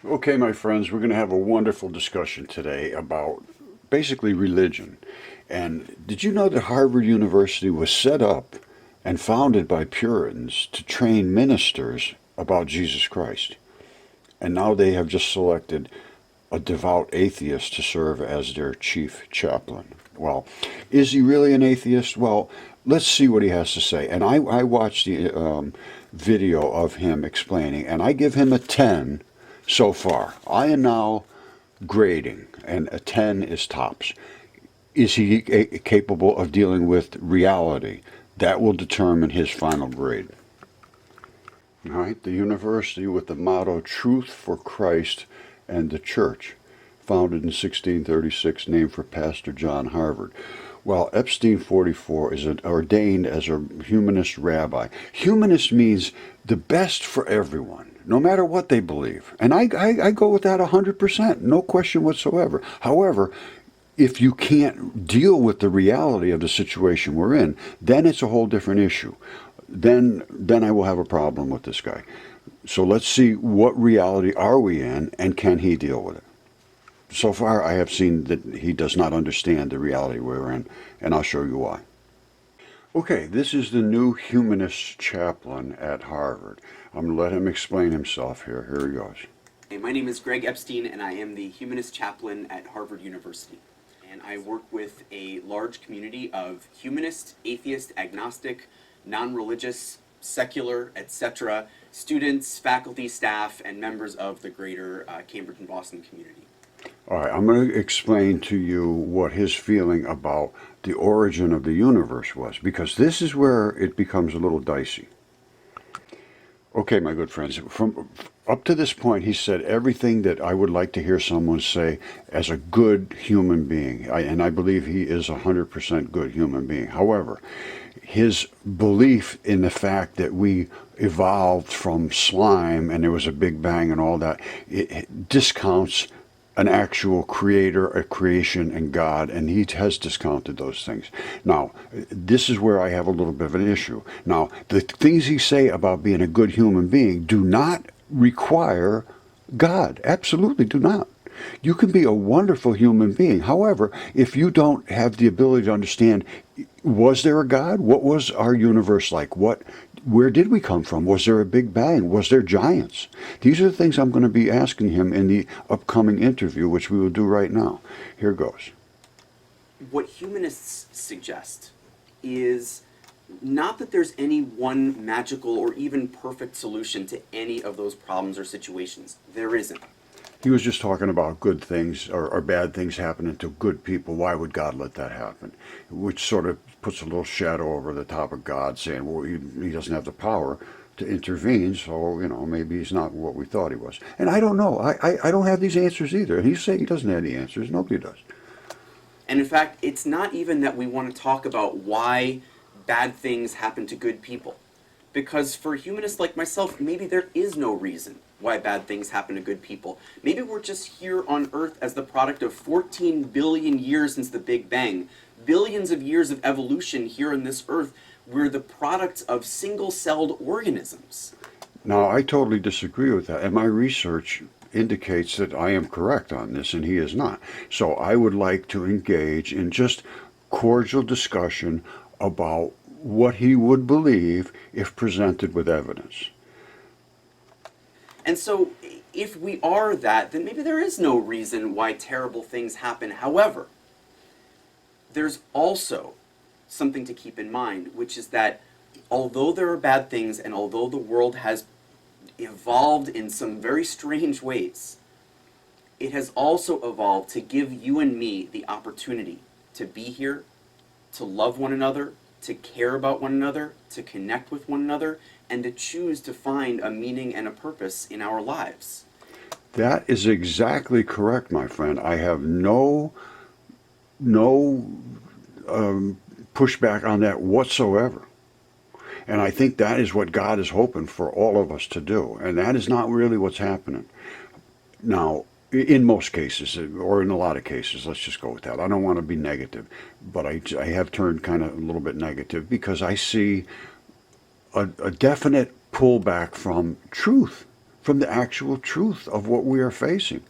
Okay, my friends, we're going to have a wonderful discussion today about basically religion. And did you know that Harvard University was set up and founded by Puritans to train ministers about Jesus Christ? And now they have just selected a devout atheist to serve as their chief chaplain. Well, is he really an atheist? Well, let's see what he has to say. And I watched the video of him explaining, and I give him a 10 so far. I am now grading, and a 10 is tops. Is he capable of dealing with reality? That will determine his final grade. All right, the university with the motto Truth for Christ and the Church, founded in 1636, named for Pastor John Harvard. Well, Epstein 44 is ordained as a humanist rabbi. Humanist means the best for everyone, no matter what they believe. And I go with that 100%, no question whatsoever. However, if you can't deal with the reality of the situation we're in, then it's a whole different issue. Then I will have a problem with this guy. So let's see, what reality are we in, and can he deal with it? So far, I have seen that he does not understand the reality we're in, and I'll show you why. Okay, this is the new humanist chaplain at Harvard. I'm going to let him explain himself here. Here he goes. Hey, my name is Greg Epstein, and I am the Humanist Chaplain at Harvard University. And I work with a large community of humanist, atheist, agnostic, non-religious, secular, etc. students, faculty, staff, and members of the greater Cambridge and Boston community. All right, I'm going to explain to you what his feeling about the origin of the universe was, because this is where it becomes a little dicey. Okay, my good friends, from up to this point, he said everything that I would like to hear someone say as a good human being, and I believe he is a 100% good human being. However, his belief in the fact that we evolved from slime and there was a big bang and all that, it discounts an actual creator, a creation, and God, and he has discounted those things. Now, this is where I have a little bit of an issue. Now, the things he say about being a good human being do not require God. Absolutely do not. You can be a wonderful human being. However, if you don't have the ability to understand, was there a God? What was our universe like? Where did we come from? Was there a big bang? Was there giants? These are the things I'm going to be asking him in the upcoming interview, which we will do right now. Here goes. What humanists suggest is not that there's any one magical or even perfect solution to any of those problems or situations. There isn't. He was just talking about good things or bad things happening to good people. Why would God let that happen? Which sort of puts a little shadow over the top of God, saying, well, he doesn't have the power to intervene, so, maybe he's not what we thought he was. And I don't know. I don't have these answers either. And he's saying he doesn't have the answers. Nobody does. And in fact, it's not even that we want to talk about why bad things happen to good people. Because for humanists like myself, maybe there is no reason why bad things happen to good people. Maybe we're just here on Earth as the product of 14 billion years since the Big Bang. Billions of years of evolution here on this Earth. We're the products of single-celled organisms. Now, I totally disagree with that, and my research indicates that I am correct on this and he is not. So I would like to engage in just cordial discussion about what he would believe if presented with evidence. And so, if we are that, then maybe there is no reason why terrible things happen. However, there's also something to keep in mind, which is that although there are bad things and although the world has evolved in some very strange ways, it has also evolved to give you and me the opportunity to be here, to love one another, to care about one another, to connect with one another, and to choose to find a meaning and a purpose in our lives. That is exactly correct, my friend. I have no pushback on that whatsoever. And I think that is what God is hoping for all of us to do. And that is not really what's happening. Now, in most cases, or in a lot of cases, let's just go with that. I don't want to be negative, but I have turned kind of a little bit negative because I see a definite pullback from truth. from the actual truth of what we are facing.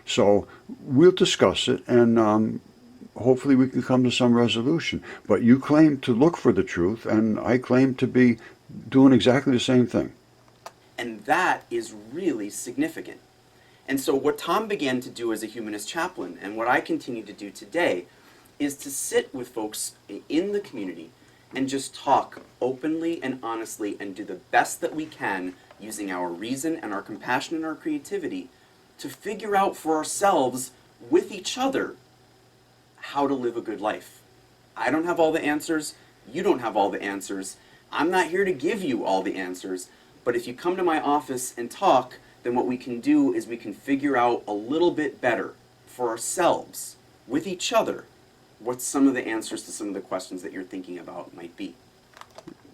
So we'll discuss it, and hopefully we can come to some resolution. But you claim to look for the truth, and I claim to be doing exactly the same thing. And that is really significant. And so what Tom began to do as a humanist chaplain, and what I continue to do today, is to sit with folks in the community and just talk openly and honestly and do the best that we can using our reason and our compassion and our creativity to figure out for ourselves, with each other, how to live a good life. I don't have all the answers. You don't have all the answers. I'm not here to give you all the answers. But if you come to my office and talk, then what we can do is we can figure out a little bit better for ourselves, with each other, what some of the answers to some of the questions that you're thinking about might be.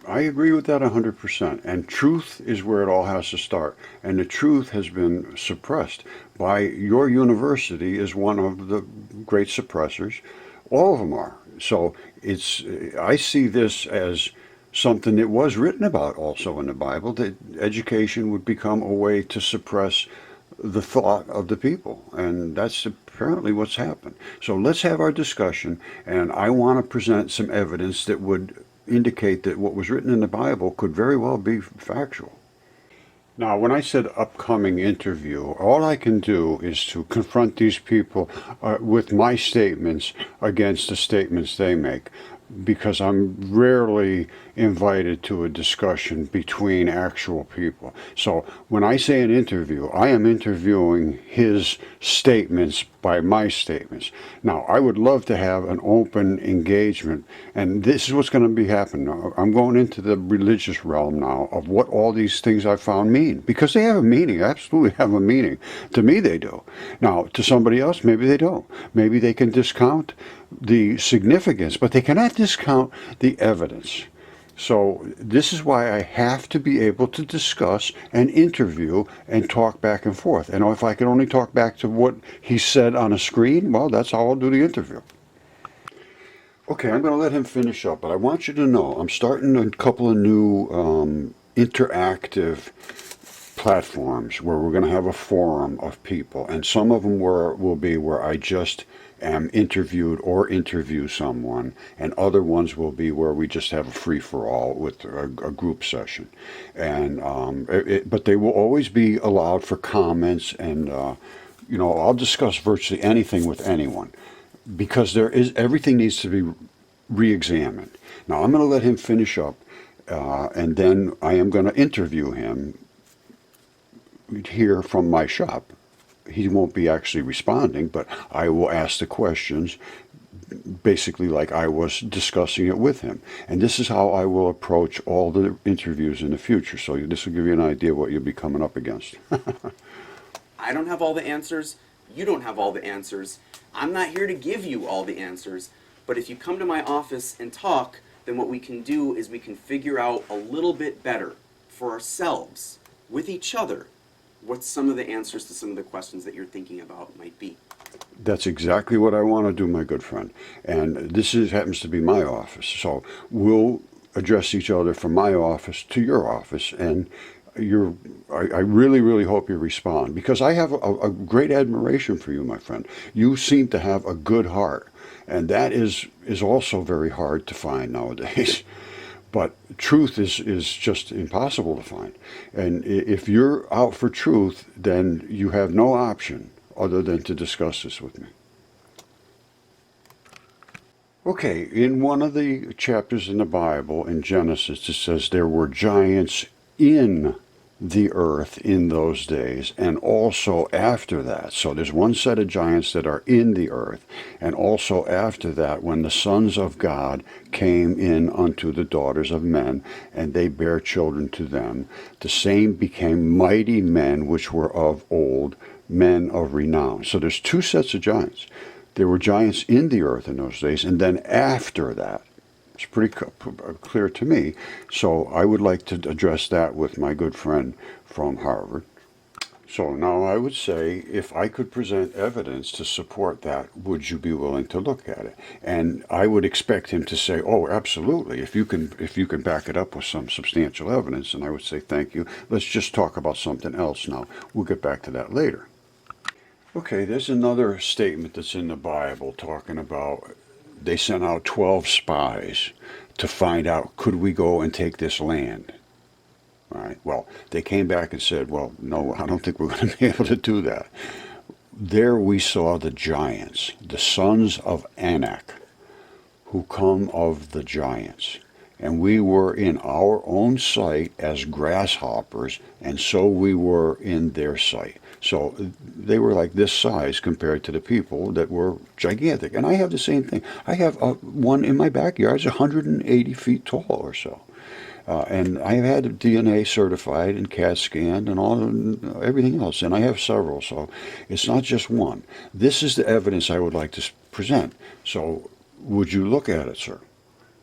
I agree with that 100%. And truth is where it all has to start. And the truth has been suppressed by your university is one of the great suppressors. All of them are. So I see this as something that was written about also in the Bible, that education would become a way to suppress the thought of the people. And that's apparently what's happened. So let's have our discussion, and I want to present some evidence that would indicate that what was written in the Bible could very well be factual. Now, when I said upcoming interview, all I can do is to confront these people with my statements against the statements they make, because I'm rarely invited to a discussion between actual people. So when I say an interview, I am interviewing his statements by my statements. Now, I would love to have an open engagement, and this is what's going to be happening now. I'm going into the religious realm now of what all these things I found mean, because they have a meaning, absolutely have a meaning. To me, they do. Now, to somebody else, maybe they don't. Maybe they can discount the significance, but they cannot discount the evidence. So this is why I have to be able to discuss and interview and talk back and forth. And if I can only talk back to what he said on a screen, well, that's how I'll do the interview. Okay, I'm going to let him finish up, but I want you to know I'm starting a couple of new interactive platforms where we're going to have a forum of people, and some of them will be where I just am interviewed or interview someone, and other ones will be where we just have a free-for-all with a group session. And but they will always be allowed for comments, and I'll discuss virtually anything with anyone, because everything needs to be re-examined. Now I'm going to let him finish up, and then I am going to interview him here from my shop. He won't be actually responding, but I will ask the questions basically like I was discussing it with him. And this is how I will approach all the interviews in the future. So this will give you an idea what you'll be coming up against. I don't have all the answers. You don't have all the answers. I'm not here to give you all the answers. But if you come to my office and talk, then what we can do is we can figure out a little bit better for ourselves, with each other, what some of the answers to some of the questions that you're thinking about might be. That's exactly what I want to do, my good friend. And this happens to be my office. So we'll address each other from my office to your office. And I really, really hope you respond, because I have a great admiration for you, my friend. You seem to have a good heart. And that is also very hard to find nowadays. But truth is just impossible to find. And if you're out for truth, then you have no option other than to discuss this with me. Okay, in one of the chapters in the Bible, in Genesis, it says there were giants in the earth in those days, and also after that. So there's one set of giants that are in the earth, and also after that, when the sons of God came in unto the daughters of men, and they bare children to them, the same became mighty men which were of old, men of renown. So there's two sets of giants. There were giants in the earth in those days, and then after that. It's pretty clear to me. So I would like to address that with my good friend from Harvard. So now I would say, if I could present evidence to support that, would you be willing to look at it? And I would expect him to say, "Oh, absolutely. If you can back it up with some substantial evidence." And I would say, "Thank you. Let's just talk about something else now. We'll get back to that later." Okay, there's another statement that's in the Bible talking about they sent out 12 spies to find out, could we go and take this land? All right. Well, they came back and said, "Well, no, I don't think we're going to be able to do that." There we saw the giants, the sons of Anak, who come of the giants. And we were in our own sight as grasshoppers, and so we were in their sight. So they were like this size compared to the people that were gigantic. And I have the same thing. I have one in my backyard. It's 180 feet tall or so. And I've had DNA certified and CAT scanned and everything else, and I have several, so it's not just one. This is the evidence I would like to present. So would you look at it, sir?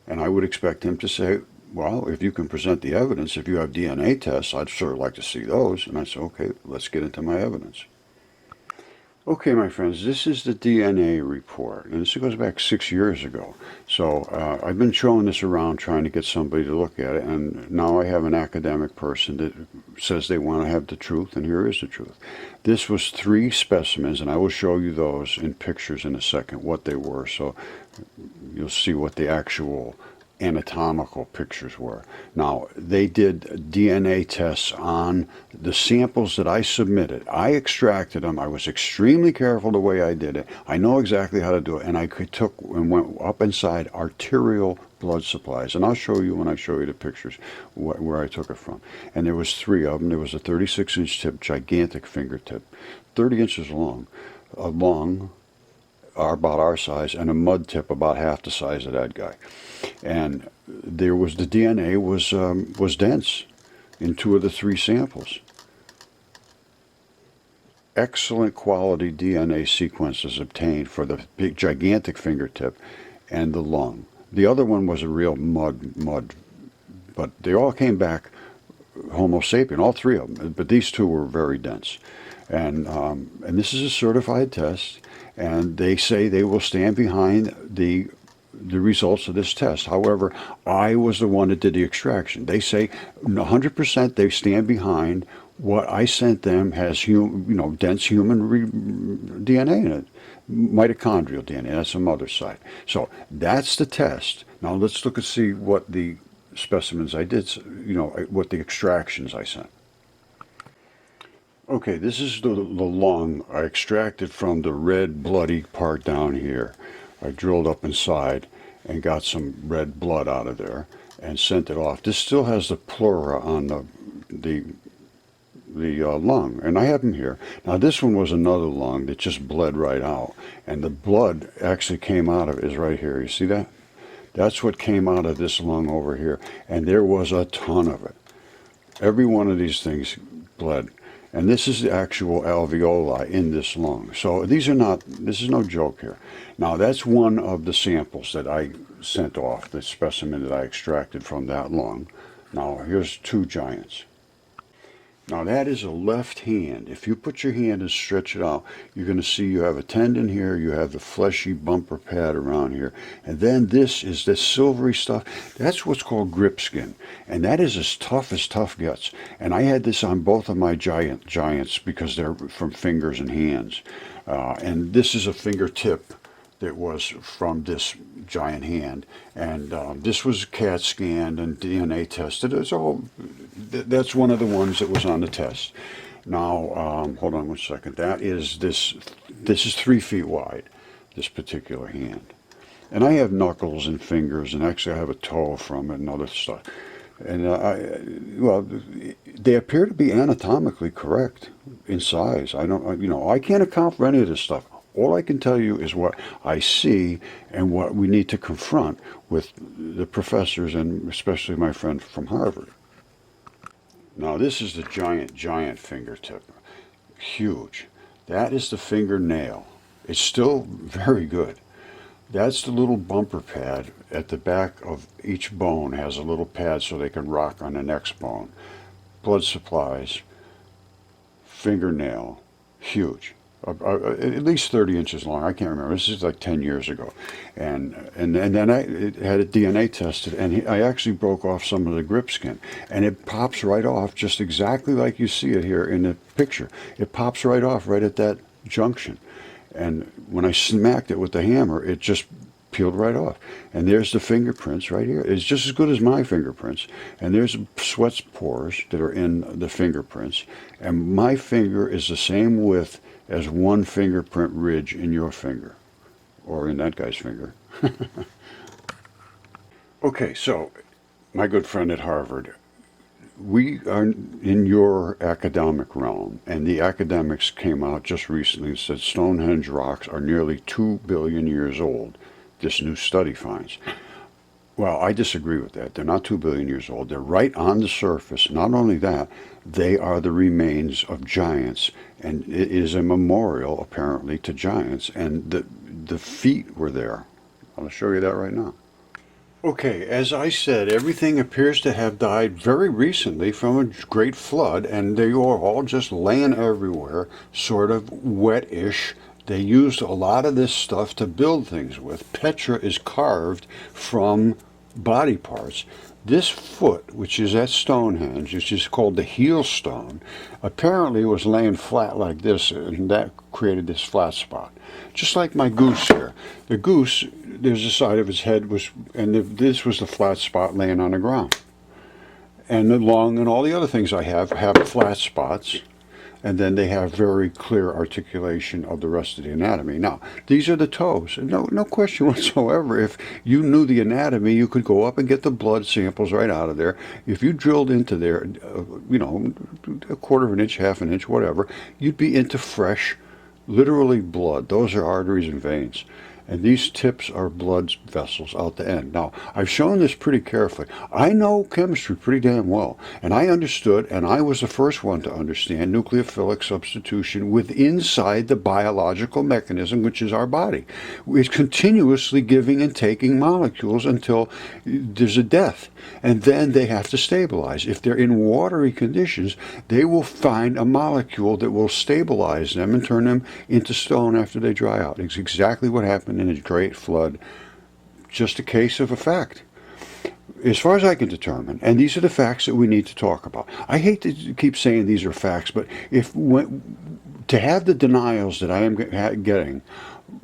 And I would expect him to say, "Well, if you can present the evidence, if you have DNA tests, I'd sure like to see those." And I said, "Okay, let's get into my evidence." Okay, my friends, this is the DNA report, and this goes back 6 years ago. So I've been showing this around trying to get somebody to look at it, and now I have an academic person that says they want to have the truth, and here is the truth. This was 3 specimens, and I will show you those in pictures in a second, what they were, so you'll see what the actual anatomical pictures were. Now, they did DNA tests on the samples that I submitted. I extracted them. I was extremely careful the way I did it. I know exactly how to do it, and I took and went up inside arterial blood supplies. And I'll show you when I show you the pictures where I took it from. And there was 3 of them. There was a 36-inch tip, gigantic fingertip, 30 inches long, are about our size, and a mud tip about half the size of that guy. And there was the DNA was dense in 2 of the 3 samples. Excellent quality DNA sequences obtained for the big gigantic fingertip and the lung. The other one was a real mud, but they all came back Homo sapien, all 3 of them. But these 2 were very dense, and this is a certified test. And they say they will stand behind the results of this test. However, I was the one that did the extraction. They say 100% they stand behind what I sent them has dense human DNA in it, mitochondrial DNA. That's some other side. So that's the test. Now let's look and see what the specimens I did, what the extractions I sent. Okay, this is the lung I extracted from the red bloody part down here. I drilled up inside and got some red blood out of there and sent it off. This still has the pleura on the lung, and I have them here. Now this one was another lung that just bled right out, and the blood actually came out of it is right here. You see that? That's what came out of this lung over here, and there was a ton of it. Every one of these things bled. And this is the actual alveoli in this lung. So this is no joke here. Now that's one of the samples that I sent off, the specimen that I extracted from that lung. Now here's 2 giants. Now that is a left hand. If you put your hand and stretch it out, you're going to see you have a tendon here, you have the fleshy bumper pad around here, and then this is this silvery stuff. That's what's called grip skin, and that is as tough gets. And I had this on both of my giants because they're from fingers and hands. And this is a fingertip that was from this giant hand, and this was CAT scanned and DNA tested. It's all, that's one of the ones that was on the test. Now, hold on one second. That is this is 3 feet wide, this particular hand. And I have knuckles and fingers, and actually I have a toe from it and other stuff. And they appear to be anatomically correct in size. I can't account for any of this stuff. All I can tell you is what I see and what we need to confront with the professors and especially my friend from Harvard. Now this is the giant fingertip. Huge. That is the fingernail. It's still very good. That's the little bumper pad at the back of each bone has a little pad so they can rock on the next bone. Blood supplies, fingernail, huge. At least 30 inches long. I can't remember. This is like 10 years ago. And then I had it DNA tested, and I actually broke off some of the grip skin. And it pops right off, just exactly like you see it here in the picture. It pops right off right at that junction. And when I smacked it with the hammer, it just peeled right off. And there's the fingerprints right here. It's just as good as my fingerprints. And there's sweat pores that are in the fingerprints. And my finger is the same width as one fingerprint ridge in your finger, or in that guy's finger. Okay, so my good friend at Harvard, we are in your academic realm, and the academics came out just recently and said Stonehenge rocks are nearly 2 billion years old, this new study finds. Well, I disagree with that. They're not 2 billion years old. They're right on the surface. Not only that, they are the remains of giants, and it is a memorial, apparently, to giants, and the feet were there. I'll show you that right now. Okay, as I said, everything appears to have died very recently from a great flood, and they are all just laying everywhere, sort of wet-ish. They used a lot of this stuff to build things with. Petra is carved from body parts. This foot, which is at Stonehenge, which is called the heel stone, apparently was laying flat like this, and that created this flat spot. Just like my goose here. The goose, there's the side of its head, this was the flat spot laying on the ground. And the lung and all the other things I have flat spots. And then they have very clear articulation of the rest of the anatomy. Now, these are the toes. No question whatsoever. If you knew the anatomy, you could go up and get the blood samples right out of there. If you drilled into there, a quarter of an inch, half an inch, whatever, you'd be into fresh, literally blood. Those are arteries and veins. And these tips are blood vessels out the end. Now, I've shown this pretty carefully. I know chemistry pretty damn well. And I understood, and I was the first one to understand, nucleophilic substitution inside the biological mechanism, which is our body. It's continuously giving and taking molecules until there's a death. And then they have to stabilize. If they're in watery conditions, they will find a molecule that will stabilize them and turn them into stone after they dry out. It's exactly what happened in a great flood. Just a case of a fact. As far as I can determine, and these are the facts that we need to talk about. I hate to keep saying these are facts, but to have the denials that I am getting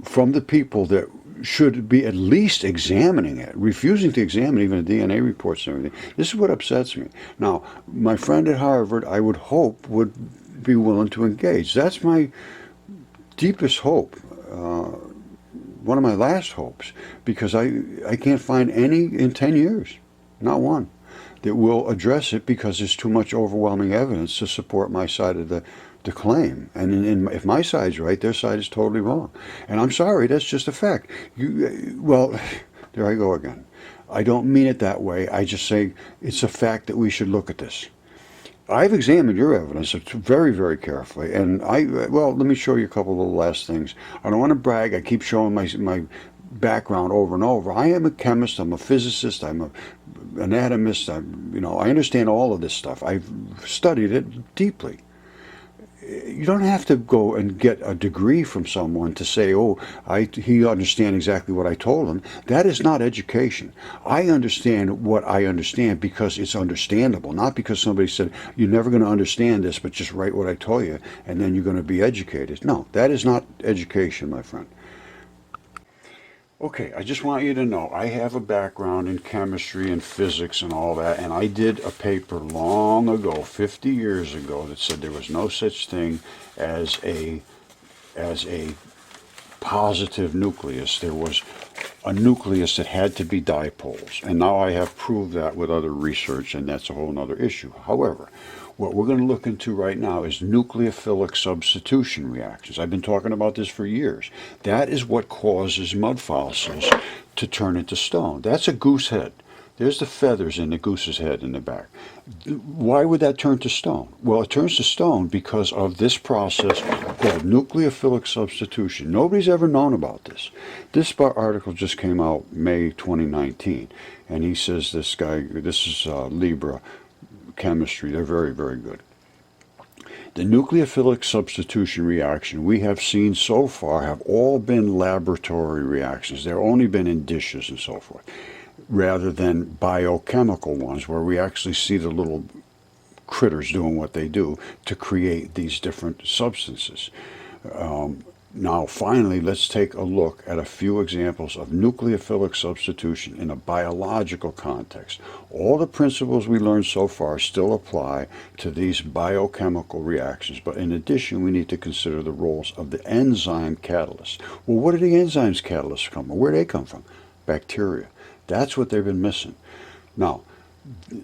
from the people that should be at least examining it, refusing to examine even the DNA reports and everything, this is what upsets me. Now, my friend at Harvard, I would hope, would be willing to engage. That's my deepest hope. One of my last hopes, because I can't find any in 10 years, not one, that will address it, because there's too much overwhelming evidence to support my side of the claim. And if my side's right, their side is totally wrong. And I'm sorry, that's just a fact. Well, there I go again. I don't mean it that way. I just say it's a fact that we should look at this. I've examined your evidence very, very carefully, and let me show you a couple of the last things. I don't want to brag. I keep showing my background over and over. I am a chemist. I'm a physicist. I'm an anatomist. I understand all of this stuff. I've studied it deeply. You don't have to go and get a degree from someone to say, he understands exactly what I told him. That is not education. I understand what I understand because it's understandable, not because somebody said, you're never going to understand this, but just write what I told you, and then you're going to be educated. No, that is not education, my friend. Okay, I just want you to know, I have a background in chemistry and physics and all that, and I did a paper long ago, 50 years ago, that said there was no such thing as a positive nucleus. There was a nucleus that had to be dipoles, and now I have proved that with other research, and that's a whole other issue. However, what we're going to look into right now is nucleophilic substitution reactions. I've been talking about this for years. That is what causes mudfossils to turn into stone. That's a goose head. There's the feathers in the goose's head in the back. Why would that turn to stone? Well, it turns to stone because of this process called nucleophilic substitution. Nobody's ever known about this. This article just came out May 2019, and he says this is Libra Chemistry. They're very, very good. The nucleophilic substitution reaction we have seen so far have all been laboratory reactions. They've only been in dishes and so forth, rather than biochemical ones where we actually see the little critters doing what they do to create these different substances. Now, finally, let's take a look at a few examples of nucleophilic substitution in a biological context. All the principles we learned so far still apply to these biochemical reactions, but in addition, we need to consider the roles of the enzyme catalysts. Well, what do the enzymes catalysts come from? Where do they come from? Bacteria. That's what they've been missing. Now,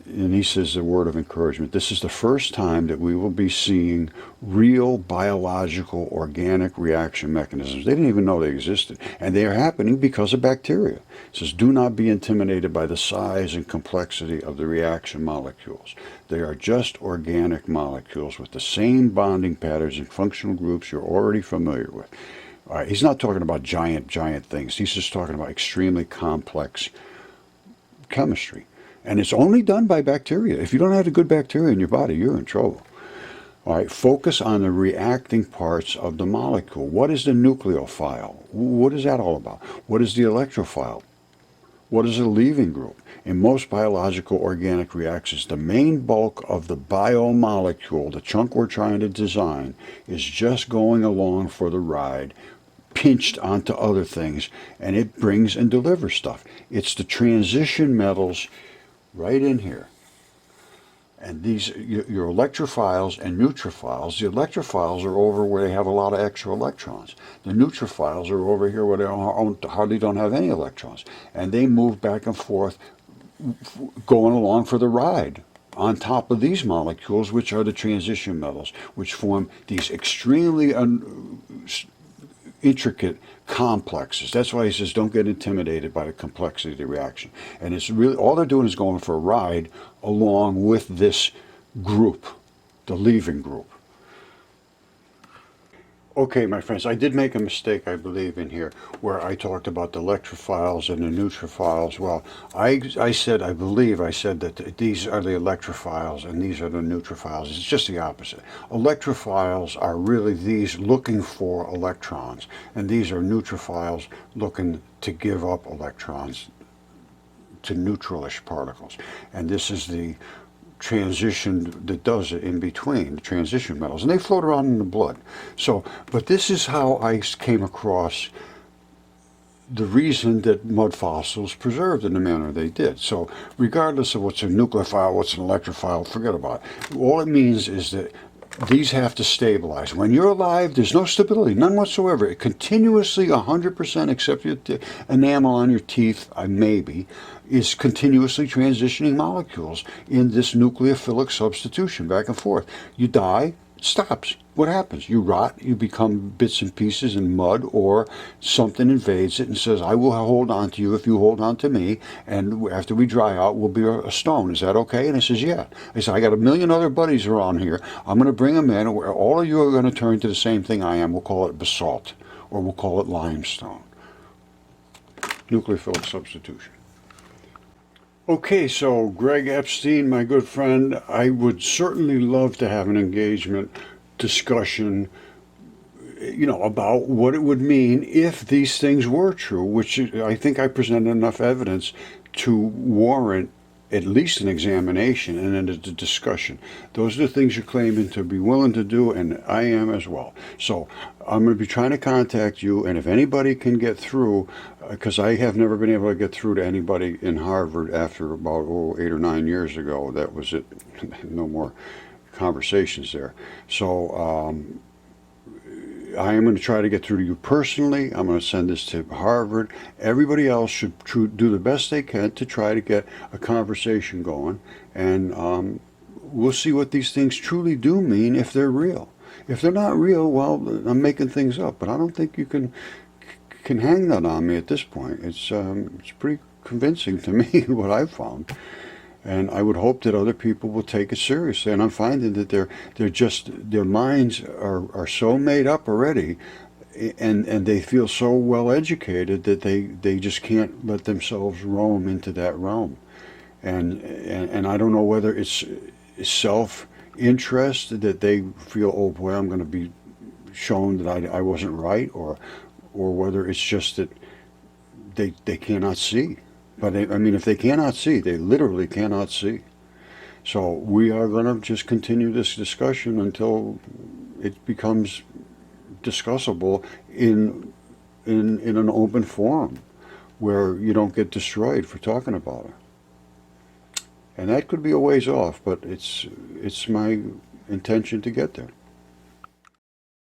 and he says a word of encouragement. This is the first time that we will be seeing real biological organic reaction mechanisms. They didn't even know they existed, and they are happening because of bacteria. It says, do not be intimidated by the size and complexity of the reaction molecules. They are just organic molecules with the same bonding patterns and functional groups you're already familiar with. All right, he's not talking about giant things. He's just talking about extremely complex chemistry. And it's only done by bacteria. If you don't have a good bacteria in your body, you're in trouble. All right, focus on the reacting parts of the molecule. What is the nucleophile? What is that all about? What is the electrophile? What is a leaving group? In most biological organic reactions, the main bulk of the biomolecule, the chunk we're trying to design, is just going along for the ride, pinched onto other things, and it brings and delivers stuff. It's the transition metals right in here. And these, your electrophiles and neutrophiles, the electrophiles are over where they have a lot of extra electrons. The neutrophiles are over here where they hardly don't have any electrons. And they move back and forth, going along for the ride on top of these molecules, which are the transition metals, which form these extremely intricate complexes. That's why he says don't get intimidated by the complexity of the reaction. And it's really, all they're doing is going for a ride along with this group, the leaving group. Okay, my friends, I did make a mistake, I believe, in here, where I talked about the electrophiles and the neutrophiles. Well, I believe I said that these are the electrophiles and these are the neutrophiles. It's just the opposite. Electrophiles are really these looking for electrons, and these are neutrophiles looking to give up electrons to neutralish particles. And this is the transition that does it in between, the transition metals, and they float around in the blood. So, but this is how I came across the reason that mud fossils preserved in the manner they did. So regardless of what's a nucleophile, what's an electrophile, forget about it. All it means is that these have to stabilize. When you're alive, there's no stability, none whatsoever. It continuously, 100%, except your enamel on your teeth, maybe, is continuously transitioning molecules in this nucleophilic substitution back and forth. You die, it stops. What happens? You rot, you become bits and pieces in mud, or something invades it and says, I will hold on to you if you hold on to me, and after we dry out, we'll be a stone. Is that okay? And I says, yeah. I said, I got a million other buddies around here. I'm going to bring them in, where all of you are going to turn to the same thing I am. We'll call it basalt, or we'll call it limestone. Nucleophilic substitution. Okay, so Greg Epstein, my good friend, I would certainly love to have an engagement discussion, about what it would mean if these things were true, which I think I presented enough evidence to warrant at least an examination and then a discussion. Those are the things you're claiming to be willing to do, and I am as well. So I'm going to be trying to contact you, and if anybody can get through, because I have never been able to get through to anybody in Harvard after about 8 or 9 years ago. That was it. No more conversations there. So I am going to try to get through to you personally. I'm going to send this to Harvard. Everybody else should do the best they can to try to get a conversation going, and we'll see what these things truly do mean if they're real. If they're not real, well, I'm making things up, but I don't think you can hang that on me at this point. It's pretty convincing to me what I've found. And I would hope that other people will take it seriously. And I'm finding that their minds are so made up already, and they feel so well educated that they just can't let themselves roam into that realm. And I don't know whether it's self interest that they feel, oh boy, I'm going to be shown that I wasn't right, or whether it's just that they cannot see. But I mean, if they cannot see, they literally cannot see. So we are going to just continue this discussion until it becomes discussable in an open forum where you don't get destroyed for talking about it. And that could be a ways off, but it's my intention to get there.